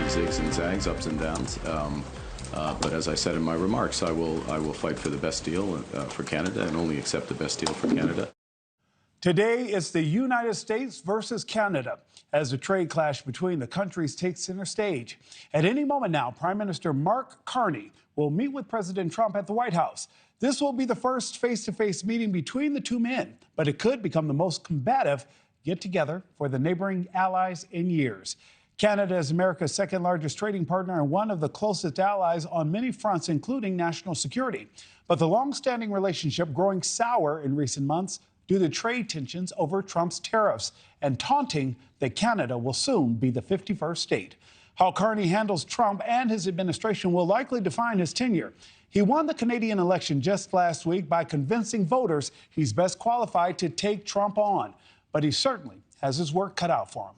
zigs and zags, ups and downs. But as I said in my remarks, I will fight for the best deal for Canada and only accept the best deal for Canada. Today, it's the United States versus Canada as the trade clash between the countries takes center stage. At any moment now, Prime Minister Mark Carney will meet with President Trump at the White House. This will be the first face-to-face meeting between the two men, but it could become the most combative get-together for the neighboring allies in years. Canada is America's second largest trading partner and one of the closest allies on many fronts, including national security. But the long-standing relationship growing sour in recent months due to trade tensions over Trump's tariffs and taunting that Canada will soon be the 51st state. How Carney handles Trump and his administration will likely define his tenure. He won the Canadian election just last week by convincing voters he's best qualified to take Trump on. But he certainly has his work cut out for him.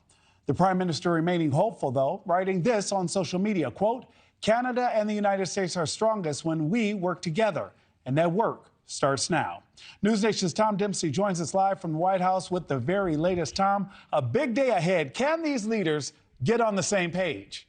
The Prime Minister remaining hopeful, though, writing this on social media, quote, "Canada and the United States are strongest when we work together, and that work starts now." NewsNation's Tom Dempsey joins us live from the White House with the very latest. Tom, a big day ahead. Can these leaders get on the same page?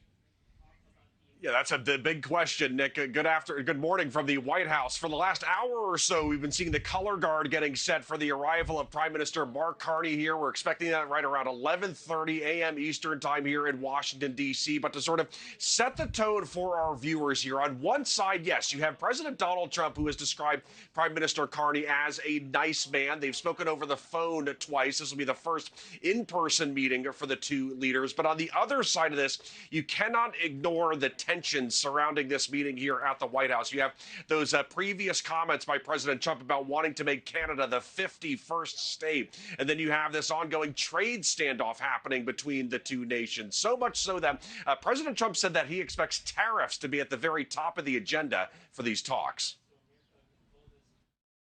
Yeah, that's the big question, Nick. Good morning from the White House. For the last hour or so, we've been seeing the color guard getting set for the arrival of Prime Minister Mark Carney here. We're expecting that right around 11:30 a.m. Eastern time here in Washington, D.C. But to sort of set the tone for our viewers here, on one side, yes, you have President Donald Trump, who has described Prime Minister Carney as a nice man. They've spoken over the phone twice. This will be the first in-person meeting for the two leaders. But on the other side of this, you cannot ignore the tensions surrounding this meeting here at the White House. You have those previous comments by President Trump about wanting to make Canada the 51st state. And then you have this ongoing trade standoff happening between the two nations. So much so that President Trump said that he expects tariffs to be at the very top of the agenda for these talks.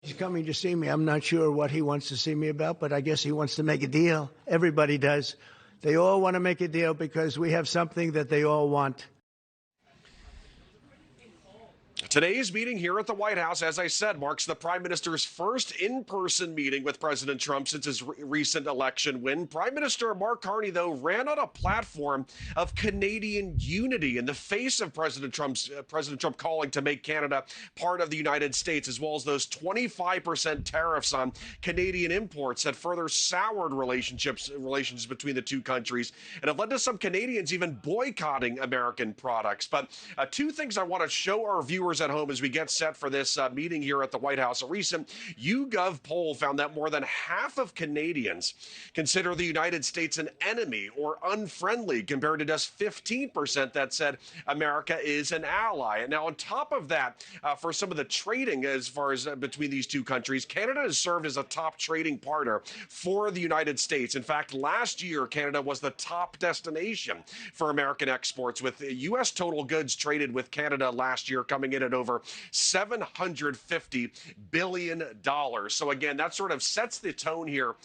He's coming to see me. I'm not sure what he wants to see me about, but I guess he wants to make a deal. Everybody does. They all want to make a deal because we have something that they all want. Today's meeting here at the White House, as I said, marks the Prime Minister's first in-person meeting with President Trump since his recent election win. Prime Minister Mark Carney, though, ran on a platform of Canadian unity in the face of President Trump calling to make Canada part of the United States, as well as those 25% tariffs on Canadian imports that further soured relations between the two countries and have led to some Canadians even boycotting American products. But two things I want to show our viewers at home as we get set for this meeting here at the White House. A recent YouGov poll found that more than half of Canadians consider the United States an enemy or unfriendly, compared to just 15% that said America is an ally. And now on top of that, for some of the trading as far as between these two countries, Canada has served as a top trading partner for the United States. In fact, last year, Canada was the top destination for American exports, with U.S. total goods traded with Canada last year coming in at over $750 billion. So again, that sort of sets the tone here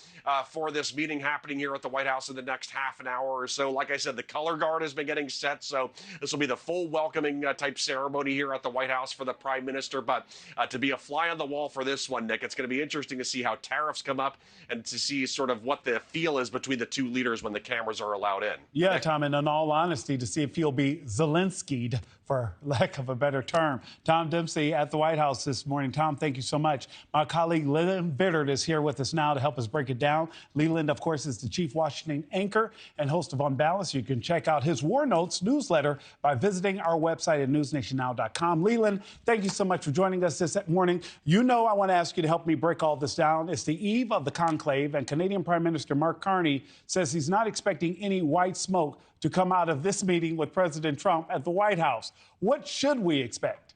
for this meeting happening here at the White House in the next half an hour or so. Like I said, the color guard has been getting set, so this will be the full welcoming type ceremony here at the White House for the Prime Minister. But to be a fly on the wall for this one, Nick, it's going to be interesting to see how tariffs come up and to see sort of what the feel is between the two leaders when the cameras are allowed in. Yeah, Tom, and in all honesty, to see if he'll be Zelensky'd, for lack of a better term. Tom Dempsey at the White House this morning. Tom, thank you so much. My colleague Leland Bittert is here with us now to help us break it down. Leland, of course, is the chief Washington anchor and host of On Balance. You can check out his War Notes newsletter by visiting our website at newsnationnow.com. Leland, thank you so much for joining us this morning. You know I want to ask you to help me break all this down. It's the eve of the conclave, and Canadian Prime Minister Mark Carney says he's not expecting any white smoke to come out of this meeting with President Trump at the White House. What should we expect?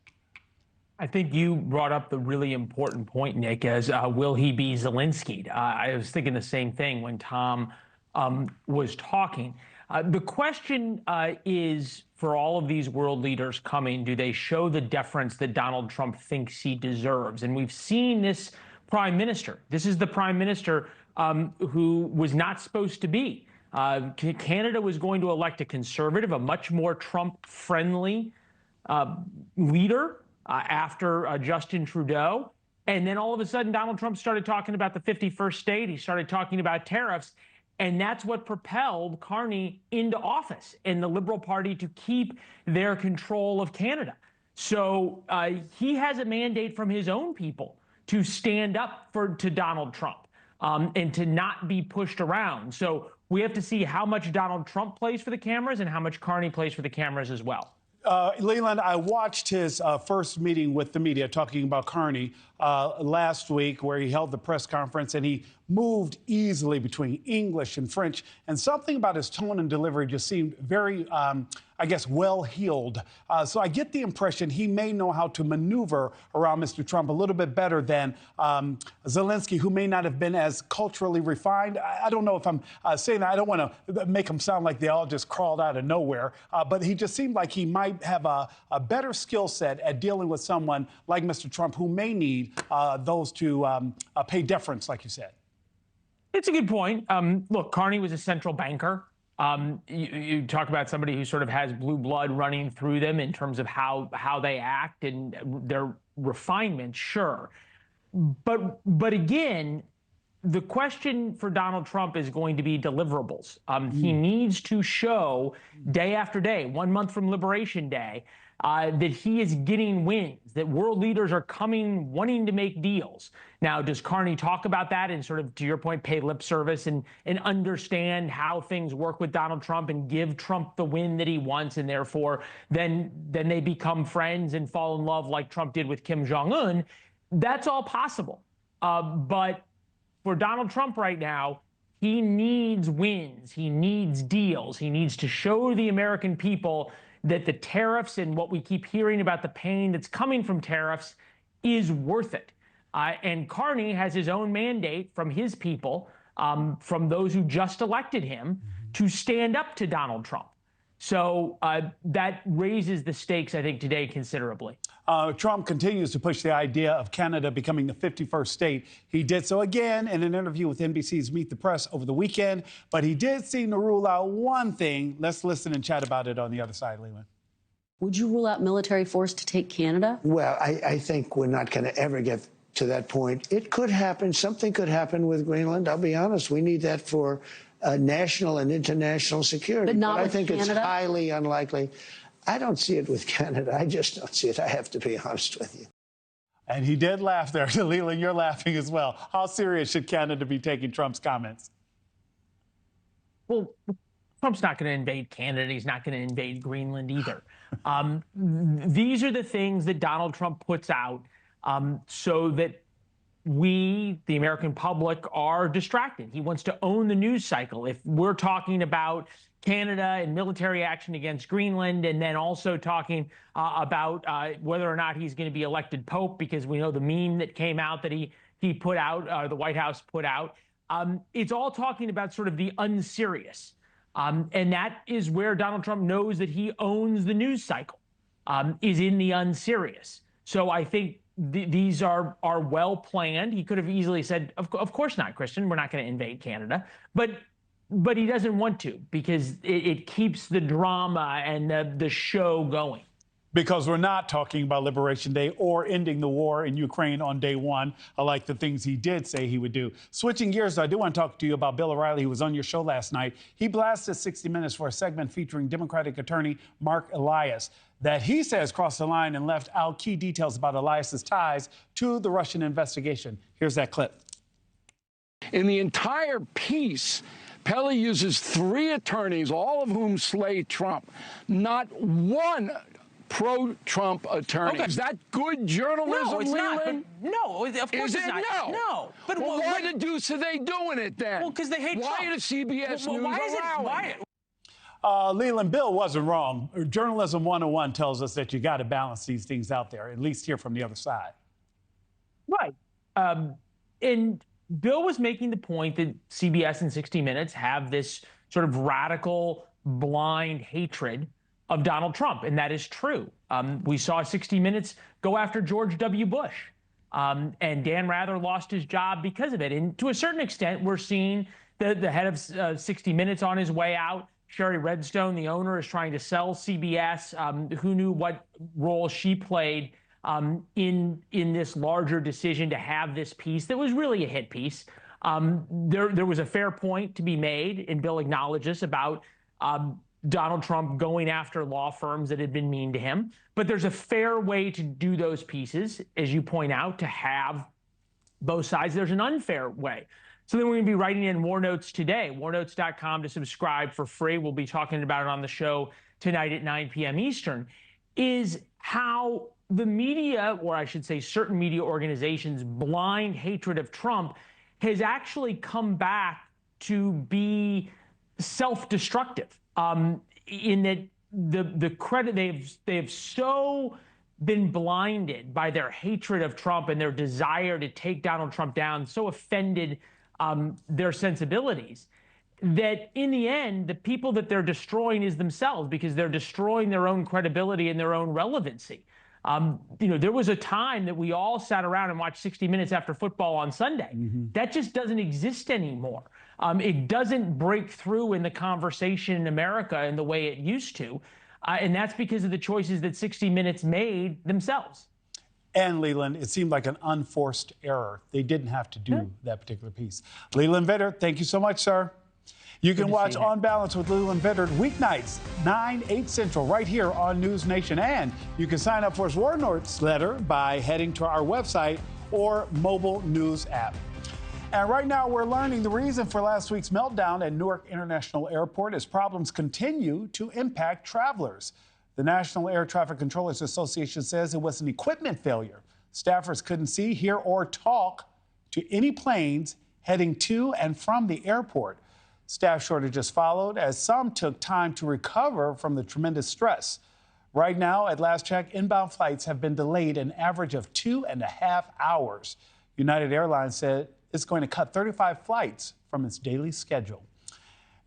I think you brought up the really important point, Nick, as will he be Zelensky? I was thinking the same thing when Tom was talking. The question is, for all of these world leaders coming, do they show the deference that Donald Trump thinks he deserves? And we've seen this prime minister. This is the prime minister who was not supposed to be. Canada was going to elect a conservative, a much more Trump-friendly leader after Justin Trudeau. And then all of a sudden, Donald Trump started talking about the 51st state. He started talking about tariffs. And that's what propelled Carney into office and the Liberal Party to keep their control of Canada. So he has a mandate from his own people to stand up to Donald Trump and to not be pushed around. So we have to see how much Donald Trump plays for the cameras and how much Carney plays for the cameras as well. Leland, I watched his first meeting with the media talking about Carney last week, where he held the press conference, and he moved easily between English and French. And something about his tone and delivery just seemed very, I guess, well-heeled. So I get the impression he may know how to maneuver around Mr. Trump a little bit better than Zelensky, who may not have been as culturally refined. I don't know if I'm saying that. I don't want to make him sound like they all just crawled out of nowhere. But he just seemed like he might have a better skill set at dealing with someone like Mr. Trump, who may need those to pay deference, like you said. It's a good point. Look, Carney was a central banker. You talk about somebody who sort of has blue blood running through them in terms of how they act and their refinement, sure. But again, the question for Donald Trump is going to be deliverables. He needs to show day after day, 1 month from Liberation Day, that he is getting wins, that world leaders are coming wanting to make deals. Now, does Carney talk about that and sort of, to your point, pay lip service and understand how things work with Donald Trump and give Trump the win that he wants, and therefore then they become friends and fall in love like Trump did with Kim Jong-un? That's all possible. But for Donald Trump right now, he needs wins. He needs deals. He needs to show the American people that the tariffs and what we keep hearing about the pain that's coming from tariffs is worth it. And Carney has his own mandate from his people, from those who just elected him, to stand up to Donald Trump. So that raises the stakes, I think, today considerably. Trump continues to push the idea of Canada becoming the 51st state. He did so again in an interview with NBC's Meet the Press over the weekend, but he did seem to rule out one thing. Let's listen and chat about it on the other side, Leland. Would you rule out military force to take Canada? Well, I think we're not going to ever get to that point. It could happen. Something could happen with Greenland. I'll be honest. We need that for national and international security. But not I with think Canada? It's highly unlikely. I don't see it with Canada. I just don't see it. I have to be honest with you. And he did laugh there. Leland, you're laughing as well. How serious should Canada be taking Trump's comments? Well, Trump's not going to invade Canada. He's not going to invade Greenland either. These are the things that Donald Trump puts out so that we, the American public, are distracted. He wants to own the news cycle. If we're talking about Canada and military action against Greenland, and then also talking about whether or not he's going to be elected Pope, because we know the meme that came out that he put out, the White House put out, it's all talking about sort of the unserious. And that is where Donald Trump knows that he owns the news cycle, is in the unserious. So I think these are well planned. He could have easily said, of course not, Christian, we're not going to invade Canada. But he doesn't want to, because it keeps the drama and the show going. Because we're not talking about Liberation Day or ending the war in Ukraine on day one, like the things he did say he would do. Switching gears, I do want to talk to you about Bill O'Reilly, who was on your show last night. He blasted 60 Minutes for a segment featuring Democratic attorney Mark Elias that he says crossed the line and left out key details about Elias's ties to the Russian investigation. Here's that clip. In the entire piece, Pelley uses 3 attorneys, all of whom slay Trump. Not one pro-Trump attorney. Okay. Is that good journalism, No, it's not. Leland? No, of course Is it's it? not. No. No. But well, why the deuce are they doing it then? Well, because they hate Trump. Why are the CBS News why is allowing it? Leland, Bill wasn't wrong. Journalism 101 tells us that you got to balance these things out there, at least hear from the other side. Right. And Bill was making the point that CBS and 60 Minutes have this sort of radical, blind hatred of Donald Trump, and that is true. We saw 60 Minutes go after George W. Bush, and Dan Rather lost his job because of it. And to a certain extent, we're seeing the head of 60 Minutes on his way out. Sherry Redstone, the owner, is trying to sell CBS. Who knew what role she played in this larger decision to have this piece that was really a hit piece There was a fair point to be made, and Bill acknowledged this, about Donald Trump going after law firms that had been mean to him. But there's a fair way to do those pieces, as you point out, to have both sides. There's an unfair way. So then we're going to be writing in War Notes today, warnotes.com to subscribe for free. We'll be talking about it on the show tonight at 9 p.m. Eastern, is how the media, or I should say certain media organizations' blind hatred of Trump has actually come back to be self-destructive, in that the credit they've so been blinded by their hatred of Trump and their desire to take Donald Trump down, so offended their sensibilities, that in the end, the people that they're destroying is themselves, because they're destroying their own credibility and their own relevancy. There was a time that we all sat around and watched 60 Minutes after football on Sunday. That just doesn't exist anymore. It doesn't break through in the conversation in America in the way it used to. And that's because of the choices that 60 Minutes made themselves. And Leland, it seemed like an unforced error. They didn't have to do that particular piece. Leland Vittert, thank you so much, sir. You can watch On Balance with Leland Vittert weeknights, 9, 8 Central, right here on NewsNation. And you can sign up for his War Notes letter by heading to our website or mobile news app. And right now, we're learning the reason for last week's meltdown at Newark International Airport as problems continue to impact travelers. The National Air Traffic Controllers Association says it was an equipment failure. Staffers couldn't see, hear, or talk to any planes heading to and from the airport. Staff shortages followed as some took time to recover from the tremendous stress. Right now, at last check, inbound flights have been delayed an average of 2.5 hours. United Airlines said it's going to cut 35 flights from its daily schedule.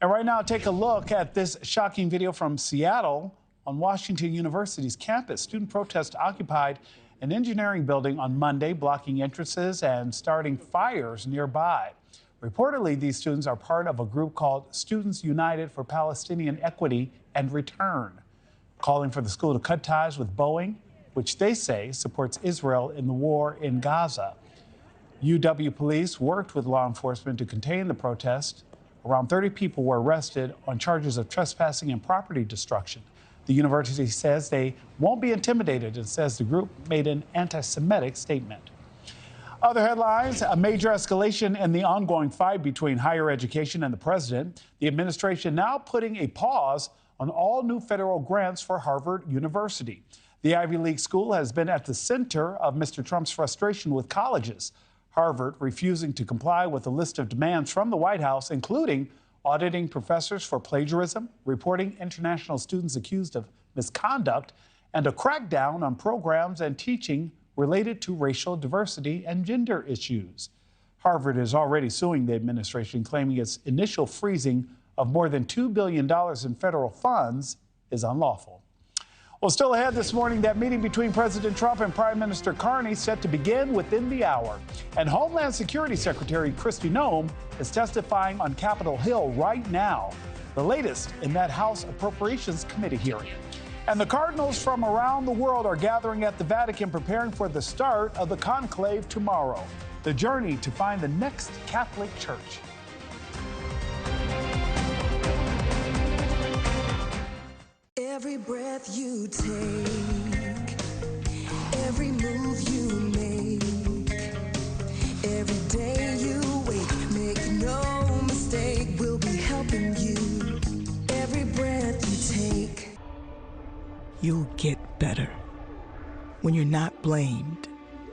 And right now, take a look at this shocking video from Seattle. On Washington University's campus, student protests occupied an engineering building on Monday, blocking entrances and starting fires nearby. Reportedly, these students are part of a group called Students United for Palestinian Equity and Return, calling for the school to cut ties with Boeing, which they say supports Israel in the war in Gaza. UW police worked with law enforcement to contain the protest. Around 30 people were arrested on charges of trespassing and property destruction. The university says they won't be intimidated and says the group made an anti-Semitic statement. Other headlines, a major escalation in the ongoing fight between higher education and the president. The administration now putting a pause on all new federal grants for Harvard University. The Ivy League school has been at the center of Mr. Trump's frustration with colleges. Harvard refusing to comply with a list of demands from the White House, including auditing professors for plagiarism, reporting international students accused of misconduct, and a crackdown on programs and teaching related to racial diversity and gender issues. Harvard is already suing the administration, claiming its initial freezing of more than $2 billion in federal funds is unlawful. Well, still ahead this morning, that meeting between President Trump and Prime Minister Carney set to begin within the hour. And Homeland Security Secretary Kristi Noem is testifying on Capitol Hill right now. The latest in that House Appropriations Committee hearing. And the cardinals from around the world are gathering at the Vatican, preparing for the start of the conclave tomorrow. The journey to find the next Catholic Church. Every breath you take, every move you make, every day you wake, make no mistake, we'll be helping you. Every breath you take, you'll get better when you're not blamed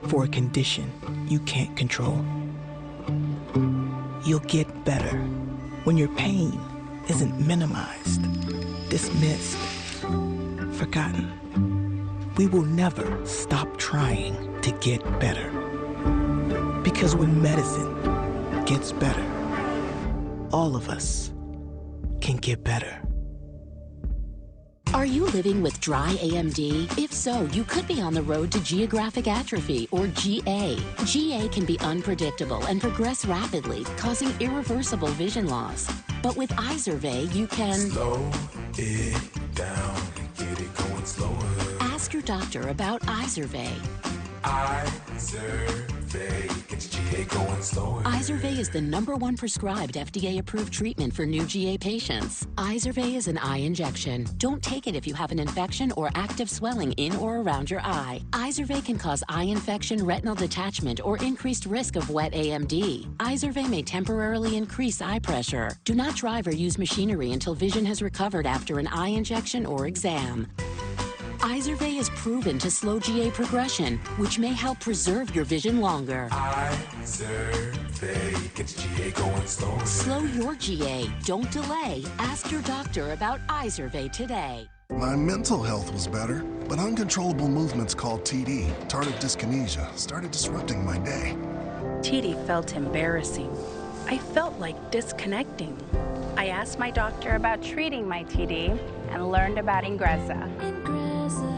for a condition you can't control. You'll get better when your pain isn't minimized, dismissed, forgotten. We will never stop trying to get better. Because when medicine gets better, all of us can get better. Are you living with dry AMD? If so, you could be on the road to geographic atrophy, or GA. GA can be unpredictable and progress rapidly, causing irreversible vision loss. But with Izervay, you can slow it down and get it going slower. Ask your doctor about Izervay. Izervay. Gets GA going slower. Izervay is the #1 prescribed FDA-approved treatment for new GA patients. Izervay is an eye injection. Don't take it if you have an infection or active swelling in or around your eye. Izervay can cause eye infection, retinal detachment, or increased risk of wet AMD. Izervay may temporarily increase eye pressure. Do not drive or use machinery until vision has recovered after an eye injection or exam. Izervay is proven to slow GA progression, which may help preserve your vision longer. Izervay gets GA going slower. Slow your GA. Don't delay. Ask your doctor about Izervay today. My mental health was better, but uncontrollable movements called TD, tardive dyskinesia, started disrupting my day. TD felt embarrassing. I felt like disconnecting. I asked my doctor about treating my TD and learned about Ingrezza.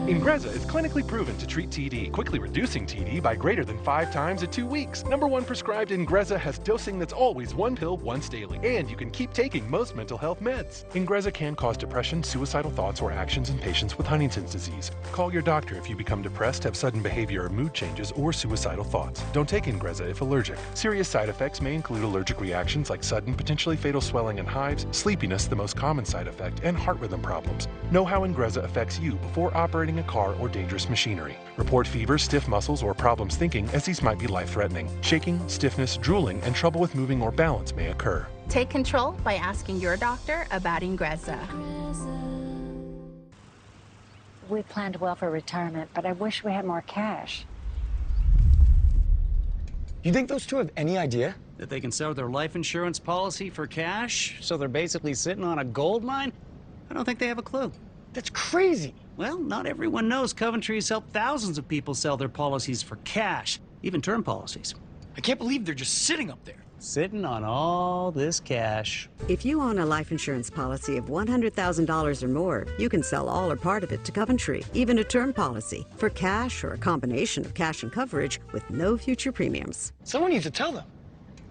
Ingrezza is clinically proven to treat TD, quickly reducing TD by greater than 5 times at 2 weeks. #1 prescribed Ingrezza has dosing that's always 1 pill once daily, and you can keep taking most mental health meds. Ingrezza can cause depression, suicidal thoughts, or actions in patients with Huntington's disease. Call your doctor if you become depressed, have sudden behavior or mood changes, or suicidal thoughts. Don't take Ingrezza if allergic. Serious side effects may include allergic reactions like sudden, potentially fatal swelling and hives, sleepiness, the most common side effect, and heart rhythm problems. Know how Ingrezza affects you before operating a car or dangerous machinery. Report fever, stiff muscles, or problems thinking, as these might be life-threatening. Shaking, stiffness, drooling, and trouble with moving or balance may occur. Take control by asking your doctor about Ingrezza. We planned well for retirement, but I wish we had more cash. You think those two have any idea? That they can sell their life insurance policy for cash, so they're basically sitting on a gold mine? I don't think they have a clue. That's crazy. Well, not everyone knows Coventry has helped thousands of people sell their policies for cash, even term policies. I can't believe they're just sitting up there. Sitting on all this cash. If you own a life insurance policy of $100,000 or more, you can sell all or part of it to Coventry, even a term policy, for cash or a combination of cash and coverage with no future premiums. Someone needs to tell them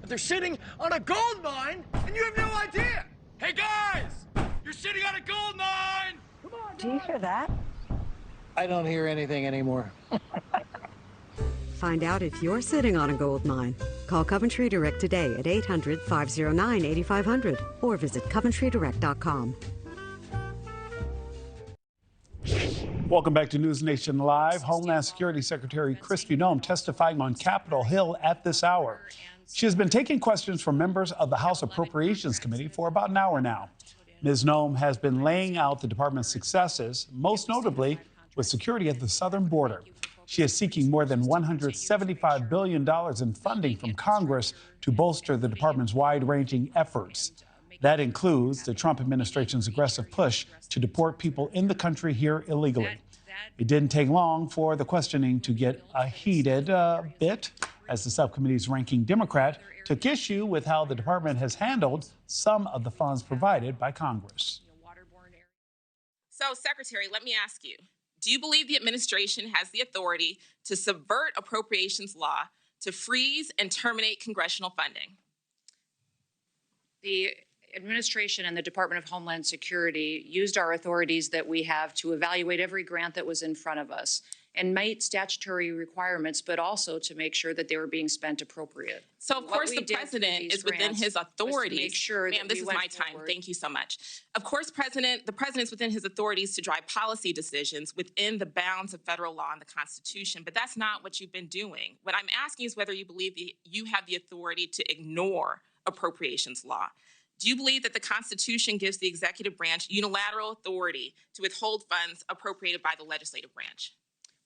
that they're sitting on a gold mine and you have no idea. Hey guys, you're sitting on a gold mine. Come on, Do you hear that? I don't hear anything anymore. Find out if you're sitting on a gold mine. Call Coventry Direct today at 800-509-8500 or visit coventrydirect.com. Welcome back to NewsNation Live. Homeland Security Secretary Kristi Noem testifying on Capitol Hill at this hour. She has been taking questions from members of the House Appropriations Committee for about an hour now. Ms. Noem has been laying out the department's successes, most notably with security at the southern border. She is seeking more than $175 billion in funding from Congress to bolster the department's wide-ranging efforts. That includes the Trump administration's aggressive push to deport people in the country here illegally. It didn't take long for the questioning to get a heated bit, as the subcommittee's ranking Democrat took issue with how the department has handled some of the funds provided by Congress. So, Secretary, let me ask you, do you believe the administration has the authority to subvert appropriations law to freeze and terminate congressional funding? The administration and the Department of Homeland Security used our authorities that we have to evaluate every grant that was in front of us and meet statutory requirements, but also to make sure that they were being spent appropriate. So, of course, the president is within his authorities. Make sure Ma'am, this is my time. Thank you so much. Of course, the president's within his authorities to drive policy decisions within the bounds of federal law and the Constitution, but that's not what you've been doing. What I'm asking is whether you believe that you have the authority to ignore appropriations law. Do you believe that the Constitution gives the executive branch unilateral authority to withhold funds appropriated by the legislative branch?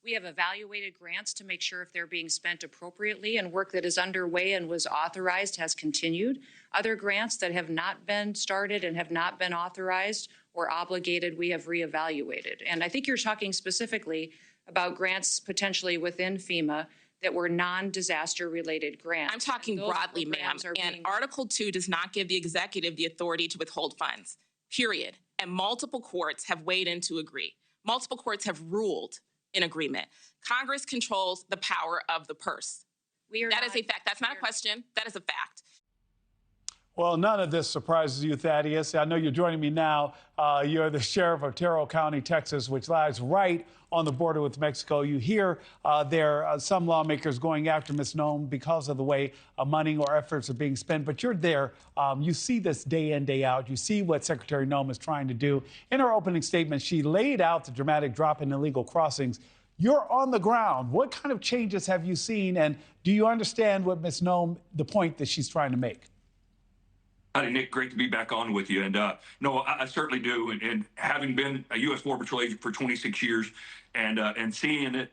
We have evaluated grants to make sure if they're being spent appropriately, and work that is underway and was authorized has continued. Other grants that have not been started and have not been authorized or obligated, we have reevaluated. And I think you're talking specifically about grants potentially within FEMA that were non-disaster related grants. I'm talking broadly, ma'am, and Article 2 does not give the executive the authority to withhold funds, period. And multiple courts have weighed in to agree. Multiple courts have ruled in agreement. Congress controls the power of the purse. That is a fact. That's not a question. That is a fact. Well, none of this surprises you, Thaddeus. I know you're joining me now. You're the sheriff of Terrell County, Texas, which lies right on the border with Mexico. You hear there are some lawmakers going after Ms. Nome because of the way money or efforts are being spent. But you're there. You see this day in, day out. You see what Secretary Nome is trying to do. In her opening statement, she laid out the dramatic drop in illegal crossings. You're on the ground. What kind of changes have you seen? And do you understand what Ms. Nome, the point that she's trying to make? Howdy, Nick. Great to be back on with you. And no, I certainly do. And having been a U.S. Border Patrol agent for 26 years and seeing it,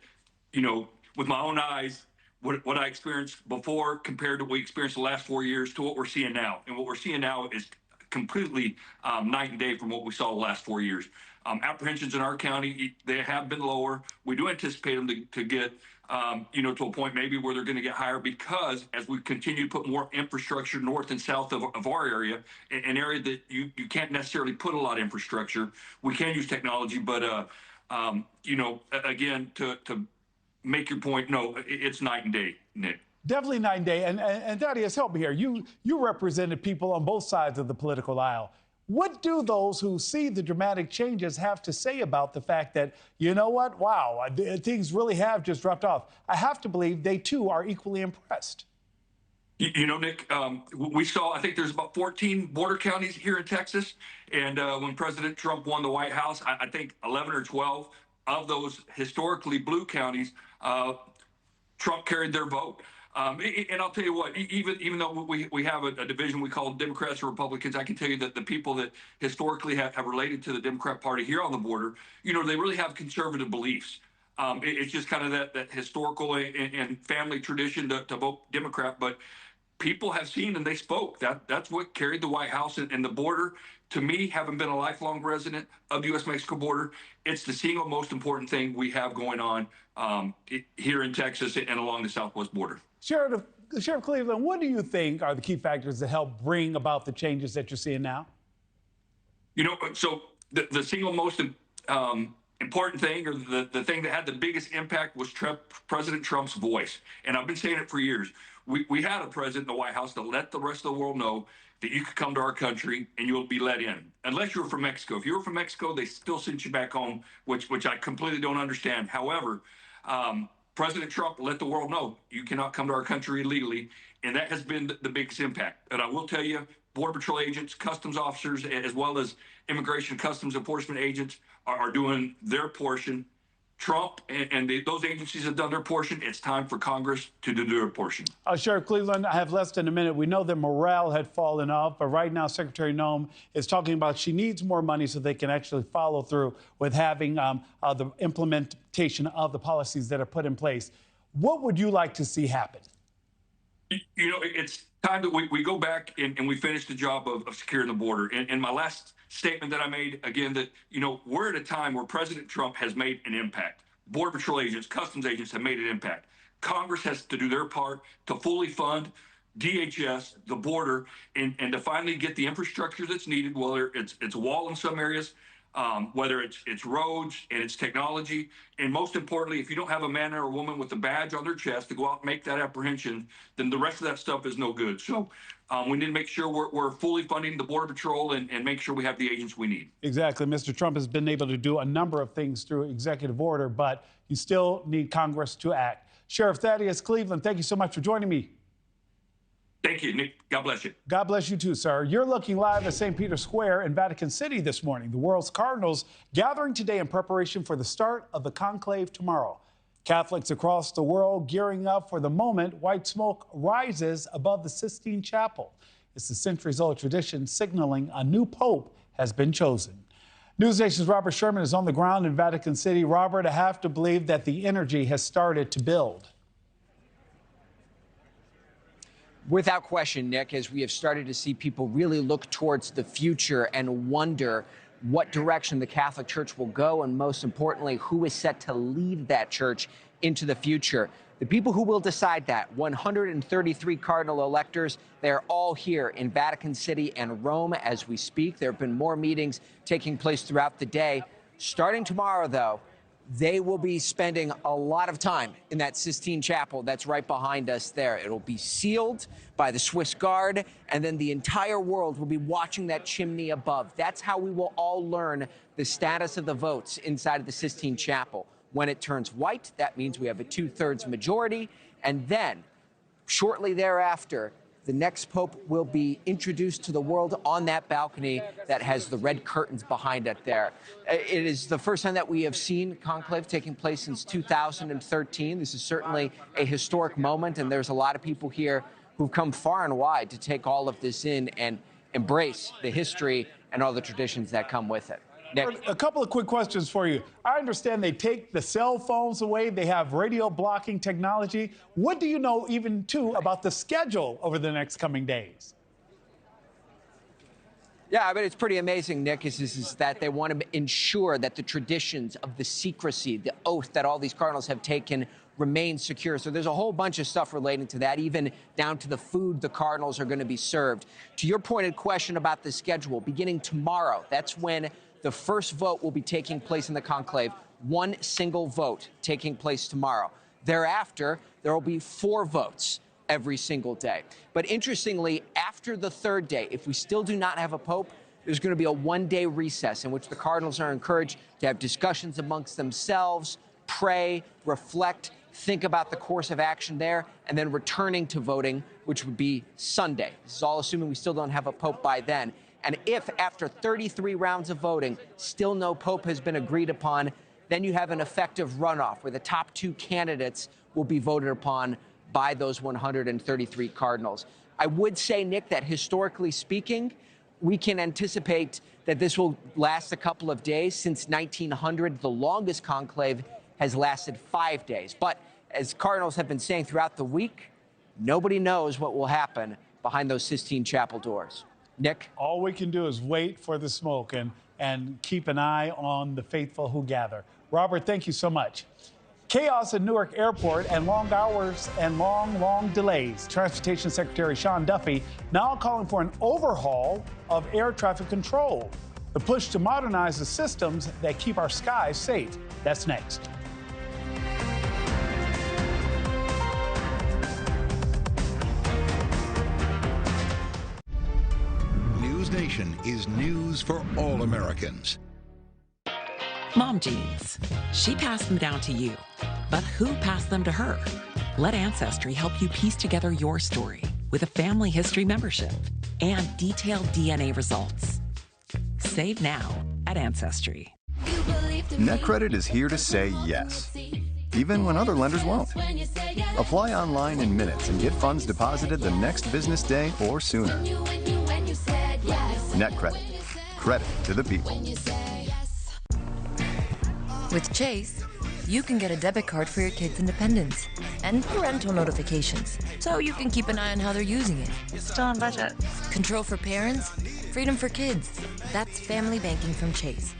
you know, with my own eyes, what I experienced before compared to what we experienced the last 4 years to what we're seeing now. And what we're seeing now is completely night and day from what we saw the last 4 years. Apprehensions in our county, they have been lower. We do anticipate them to get you know, to a point maybe where they're going to get higher because as we continue to put more infrastructure north and south of our area, an area that you can't necessarily put a lot of infrastructure, we can use technology. But, you know, again, to make your point, no, it's night and day, Nick. Definitely night and day. And Thaddeus, help me here. You represented people on both sides of the political aisle. What do those who see the dramatic changes have to say about the fact that, you know what, wow, things really have just dropped off? I have to believe they, too, are equally impressed. You know, Nick, we saw, I think there's about 14 border counties here in Texas. And when President Trump won the White House, I think 11 or 12 of those historically blue counties, Trump carried their vote. And I'll tell you what, even though we have a division we call Democrats or Republicans, I can tell you that the people that historically have related to the Democrat Party here on the border, you know, they really have conservative beliefs. It's just kind of that historical and family tradition to vote Democrat. But people have seen and they spoke. That's what carried the White House and the border. To me, having been a lifelong resident of the U.S.-Mexico border, it's the single most important thing we have going on here in Texas and along the southwest border. Sheriff Cleveland, what do you think are the key factors that help bring about the changes that you're seeing now? You know, so the single most important thing, or the thing that had the biggest impact, was President Trump's voice. And I've been saying it for years. We had a president in the White House to let the rest of the world know that you could come to our country and you'll be let in, unless you were from Mexico. If you were from Mexico, they still sent you back home, which I completely don't understand. However, President Trump let the world know you cannot come to our country illegally, and that has been the biggest impact. And I will tell you, Border Patrol agents, customs officers, as well as Immigration Customs Enforcement agents are doing their portion. Trump and those agencies have done their portion. It's time for Congress to do their portion. Sheriff Cleveland, I have less than a minute. We know that morale had fallen off, but right now Secretary Nome is talking about she needs more money so they can actually follow through with having the implementation of the policies that are put in place. What would you like to see happen? You know, it's time that we go back and we finish the job of securing the border. And my last statement that I made, again, that, you know, we're at a time where President Trump has made an impact. Border Patrol agents, customs agents have made an impact. Congress has to do their part to fully fund DHS, the border, and to finally get the infrastructure that's needed, whether it's a wall in some areas, whether it's roads and it's technology. And most importantly, if you don't have a man or a woman with a badge on their chest to go out and make that apprehension, then the rest of that stuff is no good. So we need to make sure we're fully funding the Border Patrol and make sure we have the agents we need. Exactly. Mr. Trump has been able to do a number of things through executive order, but you still need Congress to act. Sheriff Thaddeus Cleveland, thank you so much for joining me. Thank you, Nick. God bless you. God bless you too, sir. You're looking live at St. Peter's Square in Vatican City this morning. The world's cardinals gathering today in preparation for the start of the conclave tomorrow. Catholics across the world gearing up for the moment white smoke rises above the Sistine Chapel. It's the centuries-old tradition signaling a new pope has been chosen. NewsNation's Robert Sherman is on the ground in Vatican City. Robert, I have to believe that the energy has started to build. Without question, Nick, as we have started to see people really look towards the future and wonder what direction the Catholic Church will go, and most importantly, who is set to lead that church into the future. The people who will decide that, 133 cardinal electors, they're all here in Vatican City and Rome as we speak. There have been more meetings taking place throughout the day. Starting tomorrow, though, They will be spending a lot of time in that Sistine Chapel that's right behind us there. It'll be sealed by the Swiss Guard, and then the entire world will be watching that chimney above. That's how we will all learn the status of the votes inside of the Sistine Chapel. When it turns white, that means we have a 2/3 majority, and then shortly thereafter, the next pope will be introduced to the world on that balcony that has the red curtains behind it there. It is the first time that we have seen conclave taking place since 2013. This is certainly a historic moment, and there's a lot of people here who've come far and wide to take all of this in and embrace the history and all the traditions that come with it. Nick. A couple of quick questions for you. I understand they take the cell phones away. They have radio blocking technology. What do you know even, too, about the schedule over the next coming days? Yeah, I mean, it's pretty amazing, Nick, is that they want to ensure that the traditions of the secrecy, the oath that all these cardinals have taken remain secure. So there's a whole bunch of stuff relating to that, even down to the food the cardinals are going to be served. To your pointed question about the schedule, beginning tomorrow, that's when the first vote will be taking place in the conclave. One single vote taking place tomorrow. Thereafter, there will be 4 votes every single day. But interestingly, after the 3rd day, if we still do not have a pope, there's going to be a 1-day recess in which the cardinals are encouraged to have discussions amongst themselves, pray, reflect, think about the course of action there, and then returning to voting, which would be Sunday. This is all assuming we still don't have a pope by then. And if after 33 rounds of voting, still no pope has been agreed upon, then you have an effective runoff where the top 2 candidates will be voted upon by those 133 cardinals. I would say, Nick, that historically speaking, we can anticipate that this will last a couple of days. Since 1900, the longest conclave has lasted 5 days. But as cardinals have been saying throughout the week, nobody knows what will happen behind those Sistine Chapel doors. Nick? All we can do is wait for the smoke and keep an eye on the faithful who gather. Robert, thank you so much. Chaos at Newark Airport and long hours and long delays. Transportation Secretary Sean Duffy now calling for an overhaul of air traffic control. The push to modernize the systems that keep our skies safe. That's next. NewsNation is news for all Americans. Mom jeans. She passed them down to you. But who passed them to her? Let Ancestry help you piece together your story with a family history membership and detailed DNA results. Save now at Ancestry. NetCredit is here to say yes, even when other lenders won't. Apply online in minutes and get funds deposited the next business day or sooner. NetCredit. Credit to the people. With Chase, you can get a debit card for your kids' independence and parental notifications, so you can keep an eye on how they're using it. Still on budget. Control for parents, freedom for kids. That's family banking from Chase.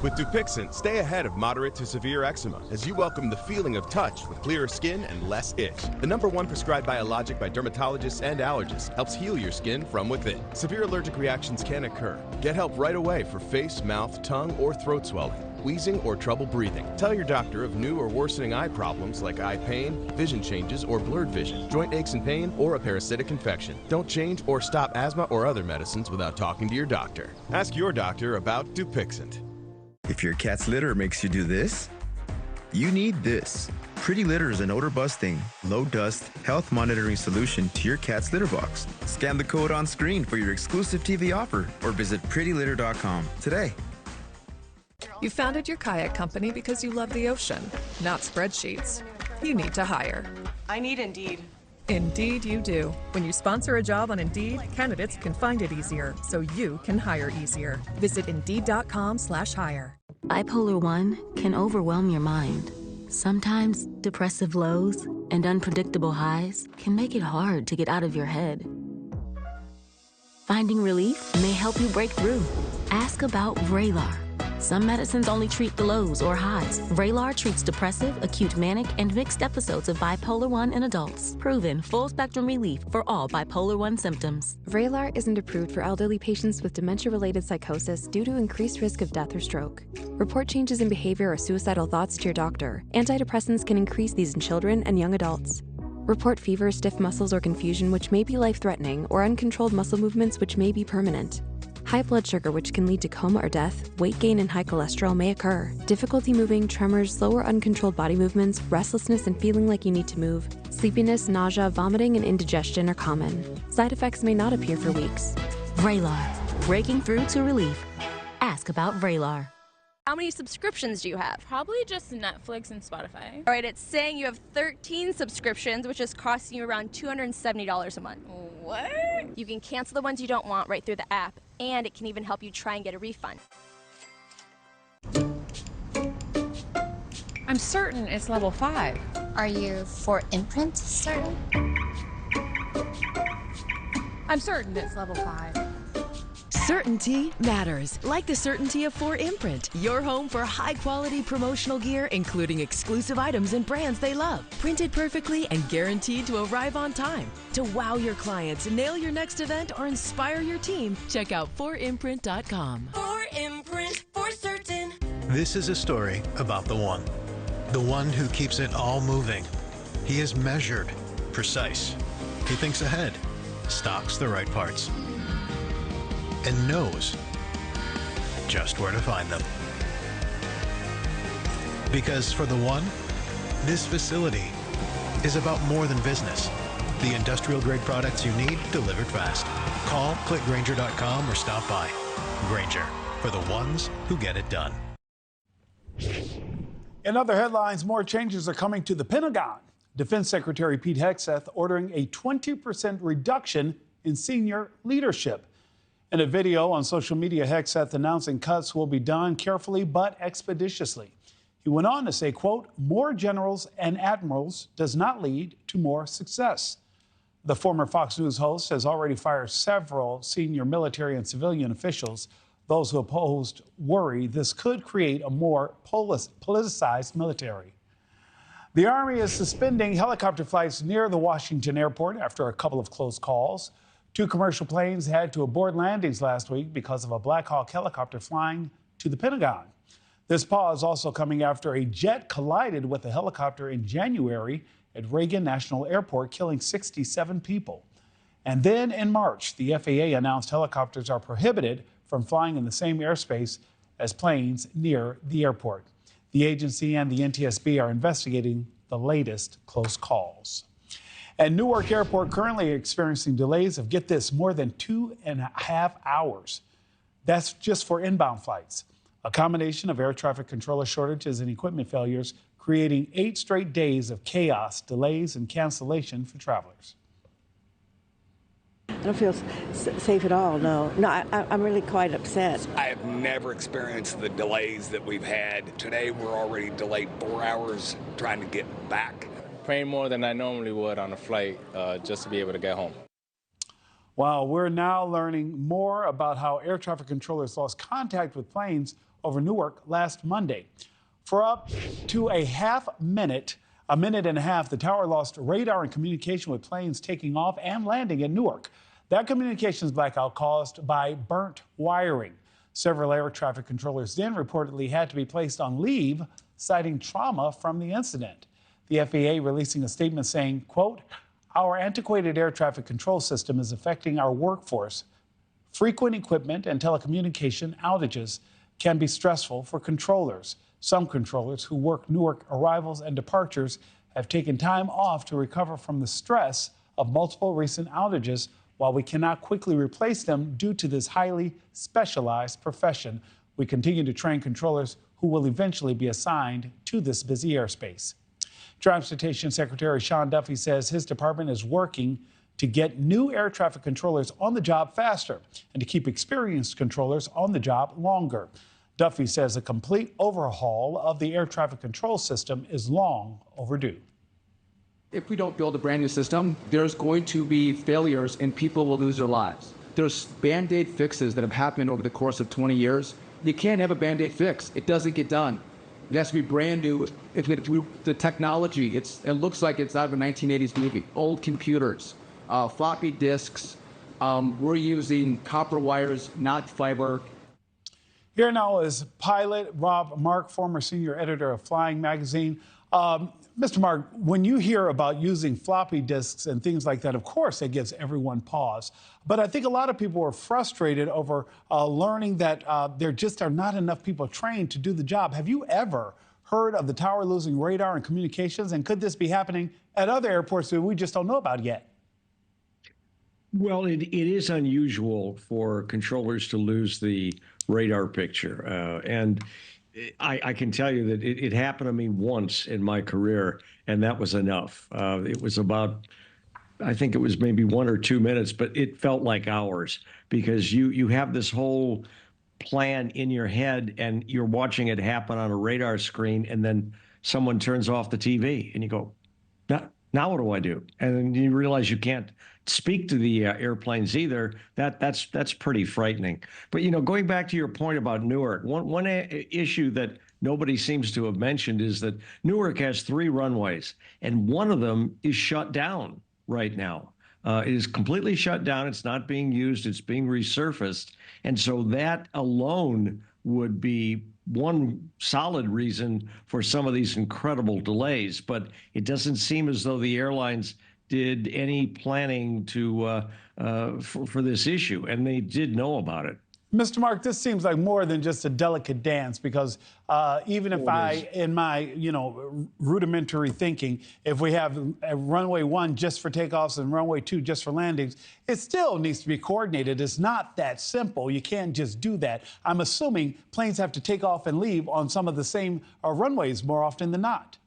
With Dupixent, stay ahead of moderate to severe eczema as you welcome the feeling of touch with clearer skin and less itch. The #1 prescribed biologic by dermatologists and allergists helps heal your skin from within. Severe allergic reactions can occur. Get help right away for face, mouth, tongue, or throat swelling, wheezing, or trouble breathing. Tell your doctor of new or worsening eye problems like eye pain, vision changes, or blurred vision, joint aches and pain, or a parasitic infection. Don't change or stop asthma or other medicines without talking to your doctor. Ask your doctor about Dupixent. If your cat's litter makes you do this, you need this. Pretty Litter is an odor-busting, low-dust, health monitoring solution to your cat's litter box. Scan the code on screen for your exclusive TV offer or visit prettylitter.com today. You founded your kayak company because you love the ocean, not spreadsheets. You need to hire. I need Indeed. Indeed you do. When you sponsor a job on Indeed, candidates can find it easier, so you can hire easier. Visit Indeed.com/hire. Bipolar 1 can overwhelm your mind. Sometimes depressive lows and unpredictable highs can make it hard to get out of your head. Finding relief may help you break through. Ask about Vraylar. Some medicines only treat the lows or highs. Vraylar treats depressive, acute manic, and mixed episodes of bipolar 1 in adults. Proven full-spectrum relief for all bipolar 1 symptoms. Vraylar isn't approved for elderly patients with dementia-related psychosis due to increased risk of death or stroke. Report changes in behavior or suicidal thoughts to your doctor. Antidepressants can increase these in children and young adults. Report fever, stiff muscles, or confusion, which may be life-threatening, or uncontrolled muscle movements, which may be permanent. High blood sugar, which can lead to coma or death, weight gain, and high cholesterol may occur. Difficulty moving, tremors, slow or uncontrolled body movements, restlessness and feeling like you need to move, sleepiness, nausea, vomiting, and indigestion are common. Side effects may not appear for weeks. Vraylar, breaking through to relief. Ask about Vraylar. How many subscriptions do you have? Probably just Netflix and Spotify. All right, it's saying you have 13 subscriptions, which is costing you around $270 a month. What? You can cancel the ones you don't want right through the app, and it can even help you try and get a refund. I'm certain it's level 5. Are you for imprint certain? I'm certain it's level 5. Certainty matters, like the certainty of 4imprint, your home for high-quality promotional gear, including exclusive items and brands they love, printed perfectly and guaranteed to arrive on time. To wow your clients, nail your next event, or inspire your team, check out 4imprint.com. 4imprint, for certain. This is a story about the one who keeps it all moving. He is measured, precise. He thinks ahead, stocks the right parts, and knows just where to find them. Because for the one, this facility is about more than business. The industrial-grade products you need delivered fast. Call, click Grainger.com, or stop by. Grainger, for the ones who get it done. In other headlines, more changes are coming to the Pentagon. Defense Secretary Pete Hegseth ordering a 20% reduction in senior leadership. In a video on social media, Hegseth announcing cuts will be done carefully but expeditiously. He went on to say, quote, more generals and admirals does not lead to more success. The former Fox News host has already fired several senior military and civilian officials. Those who opposed worry this could create a more politicized military. The Army is suspending helicopter flights near the Washington airport after a couple of close calls. 2 commercial planes had to abort landings last week because of a Black Hawk helicopter flying to the Pentagon. This pause also coming after a jet collided with a helicopter in January at Reagan National Airport, killing 67 people. And then in March, the FAA announced helicopters are prohibited from flying in the same airspace as planes near the airport. The agency and the NTSB are investigating the latest close calls. And Newark Airport currently experiencing delays of, get this, more than 2.5 hours. That's just for inbound flights. A combination of air traffic controller shortages and equipment failures creating 8 straight days of chaos, delays, and cancellation for travelers. I don't feel safe at all, no. No, I'm really quite upset. I have never experienced the delays that we've had. Today we're already delayed 4 hours trying to get back. Praying more than I normally would on a flight just to be able to get home. Well, we're now learning more about how air traffic controllers lost contact with planes over Newark last Monday. For up to a minute and a half, the tower lost radar and communication with planes taking off and landing in Newark. That communications blackout caused by burnt wiring. Several air traffic controllers then reportedly had to be placed on leave, citing trauma from the incident. The FAA releasing a statement saying, quote, our antiquated air traffic control system is affecting our workforce. Frequent equipment and telecommunication outages can be stressful for controllers. Some controllers who work Newark arrivals and departures have taken time off to recover from the stress of multiple recent outages, while we cannot quickly replace them due to this highly specialized profession. We continue to train controllers who will eventually be assigned to this busy airspace. Transportation Secretary Sean Duffy says his department is working to get new air traffic controllers on the job faster and to keep experienced controllers on the job longer. Duffy says a complete overhaul of the air traffic control system is long overdue. If we don't build a brand new system, there's going to be failures and people will lose their lives. There's Band-Aid fixes that have happened over the course of 20 years You can't have a Band-Aid fix. It doesn't get done. It has to be brand new. The technology, it looks like it's out of a 1980s movie. Old computers, floppy disks. We're using copper wires, not fiber. Here now is pilot Rob Mark, former senior editor of Flying Magazine. Mr. Mark, when you hear about using floppy disks and things like that, of course, it gives everyone pause. But I think a lot of people are frustrated over learning that there just are not enough people trained to do the job. Have you ever heard of the tower losing radar and communications? And could this be happening at other airports that we just don't know about yet? Well, it is unusual for controllers to lose the radar picture. And I can tell you that it happened to me once in my career, and that was enough. It was about, I think it was maybe 1 or 2 minutes, but it felt like hours because you have this whole plan in your head and you're watching it happen on a radar screen, and then someone turns off the TV and you go, now what do I do? And then you realize you can't speak to the airplanes either. That's pretty frightening. But, you know, going back to your point about Newark, one issue that nobody seems to have mentioned is that Newark has 3 runways, and one of them is shut down right now. It is completely shut down. It's not being used. It's being resurfaced. And so that alone would be one solid reason for some of these incredible delays. But it doesn't seem as though the airlines did any planning to for this issue, and they did know about it. Mr. Mark, this seems like more than just a delicate dance because even if in my, rudimentary thinking, if we have a runway 1 just for takeoffs and runway 2 just for landings, it still needs to be coordinated. It's not that simple. You can't just do that. I'm assuming planes have to take off and leave on some of the same runways more often than not.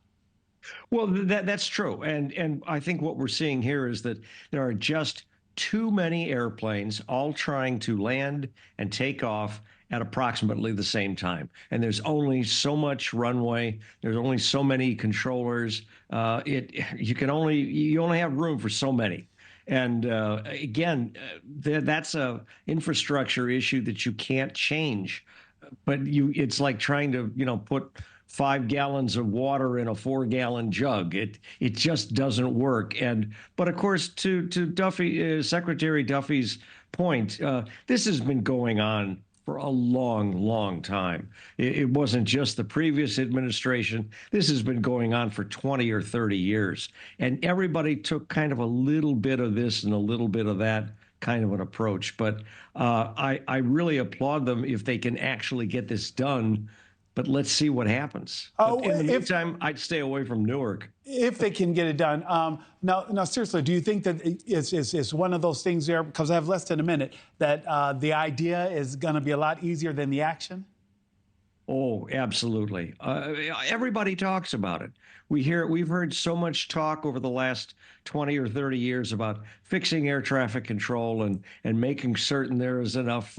Well, that's true. And I think what we're seeing here is that there are just too many airplanes all trying to land and take off at approximately the same time. And there's only so much runway. There's only so many controllers. You only have room for so many. And again, that's a infrastructure issue that you can't change. But it's like trying to, put 5 gallons of water in a 4-gallon jug. It just doesn't work. But of course, to Duffy, Secretary Duffy's point, this has been going on for a long, long time. It wasn't just the previous administration. This has been going on for 20 or 30 years. And everybody took kind of a little bit of this and a little bit of that kind of an approach. But I really applaud them if they can actually get this done. But let's see what happens. In the meantime, I'd stay away from Newark. If they can get it done. Now, seriously, do you think that it's one of those things there, because I have less than a minute, that the idea is going to be a lot easier than the action? Oh, absolutely. Everybody talks about it. We've heard so much talk over the last 20 or 30 years about fixing air traffic control and making certain there is enough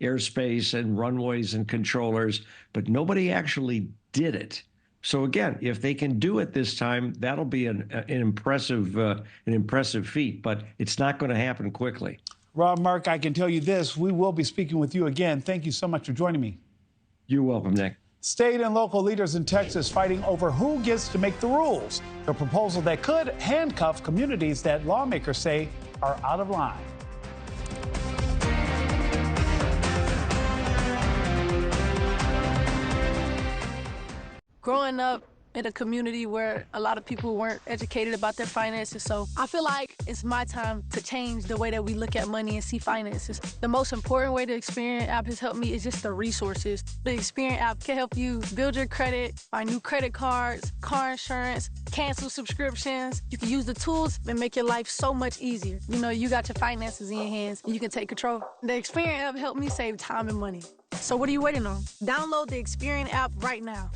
airspace and runways and controllers, but nobody actually did it. So again, if they can do it this time, that'll be an impressive feat, but it's not going to happen quickly. Rob Mark, I can tell you this, we will be speaking with you again. Thank you so much for joining me. You're welcome, Nick. State and local leaders in Texas fighting over who gets to make the rules. A proposal that could handcuff communities that lawmakers say are out of line. Growing up in a community where a lot of people weren't educated about their finances, so I feel like it's my time to change the way that we look at money and see finances. The most important way the Experian app has helped me is just the resources. The Experian app can help you build your credit, buy new credit cards, car insurance, cancel subscriptions. You can use the tools and make your life so much easier. You got your finances in your hands and you can take control. The Experian app helped me save time and money. So what are you waiting on? Download the Experian app right now.